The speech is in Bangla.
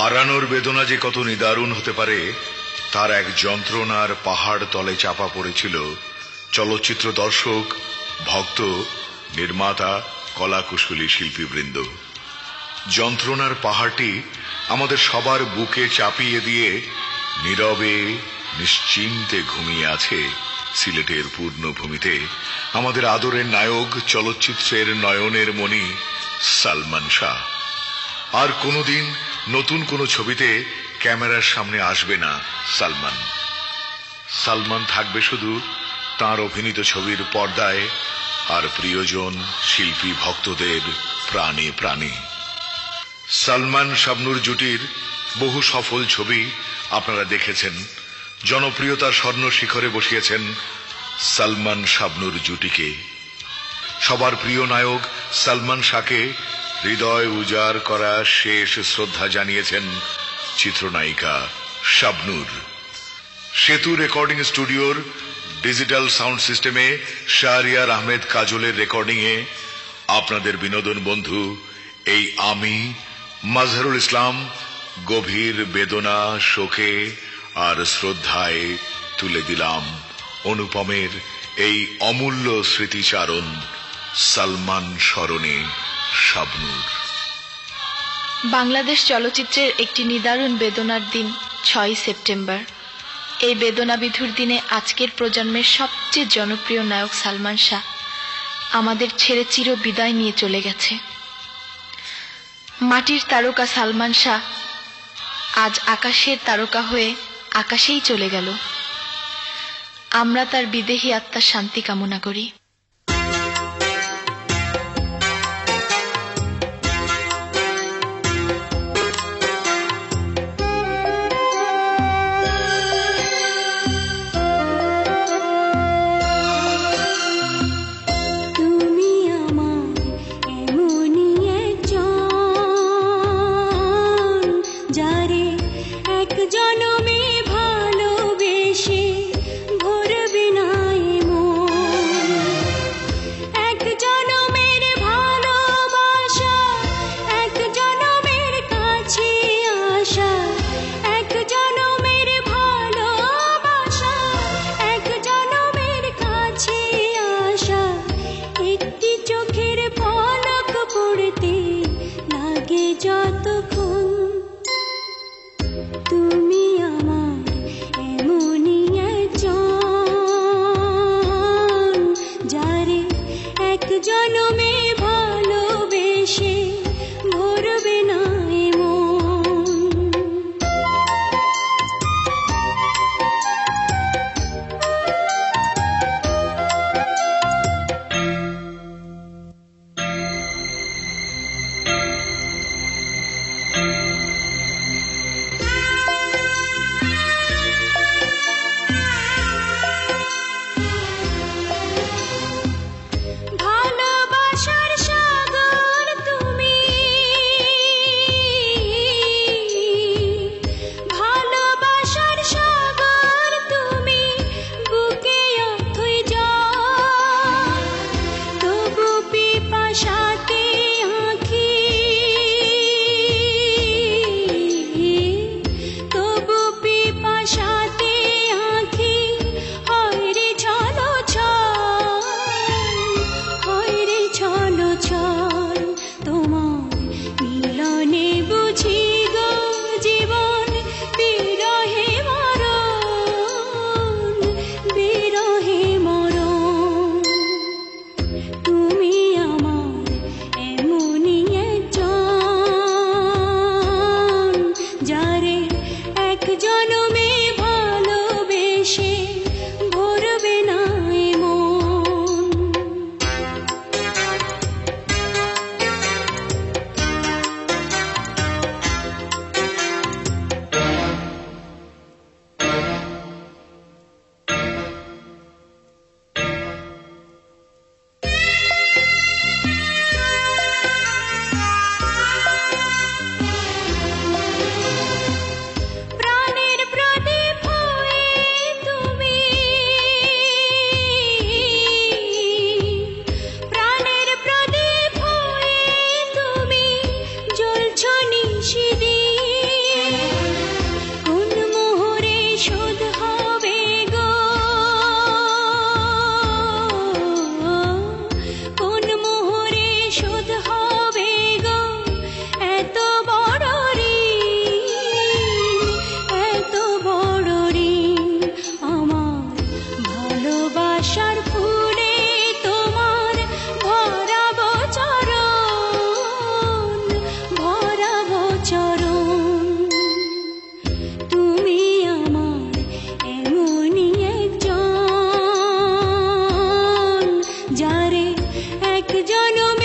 হারানোর বেদনা যে কত নিদারুণ হতে পারে তার এক যন্ত্রণার পাহাড় তলে চাপা পড়েছিল চলচ্চিত্র দর্শক, ভক্ত, নির্মাতা, কলাকুশলী শিল্পীবৃন্দ। যন্ত্রণার পাহাড়টি আমাদের সবার বুকে চাপিয়ে দিয়ে নীরবে নিশ্চিন্তে ঘুমিয়ে আছে সিলেটের পূর্ণভূমিতে আমাদের আদরের নায়ক, চলচ্চিত্রের নয়নের মণি সালমান শাহ। আর কোনোদিন নতুন কোনো ছবিতে ক্যামেরার সামনে আসবে না সালমান। সালমান থাকবে শুধু তাঁর অভিনীত ছবির পর্দায় আর প্রিয়জন শিল্পী ভক্তদের প্রাণে প্রাণে। সালমান শাবনূর জুটির বহু সফল ছবি আপনারা দেখেছেন। জনপ্রিয়তার স্বর্ণ শিখরে বসিয়েছেন সালমান শাবনূর জুটিকে। সবার প্রিয় নায়ক সালমান শাহকে হৃদয় উজাড় করা শেষ শ্রদ্ধা জানিয়েছেন চিত্রনায়িকা শাবনূর। সেতু রেকর্ডিং স্টুডিওর ডিজিটাল সাউন্ড সিস্টেমে শাহরিয়ার আহমেদ কাজলের রেকর্ডিংয়ে আপনাদের বিনোদন বন্ধু এই আমি মাজহারুল ইসলাম গভীর বেদনা, শোকে আর শ্রদ্ধায় তুলে দিলাম অনুপমের এই অমূল্য স্মৃতিচারণ সালমান স্মরণে শাবনূর। বাংলাদেশ চলচ্চিত্রের একটি নিদারুণ বেদনার দিন ৬ সেপ্টেম্বর। এই বেদনাবিধুর দিনে আজকের প্রজন্মের সবচেয়ে জনপ্রিয় নায়ক সালমান শাহ আমাদের ছেড়ে চির বিদায় নিয়ে চলে গেছে। মাটির তারকা সালমান শাহ আজ আকাশের তারকা হয়ে আকাশেই চলে গেল। আমরা তার বিদেহী আত্মার শান্তি কামনা করি। জনমে ভালোবেসে ভরবে না মন। জনম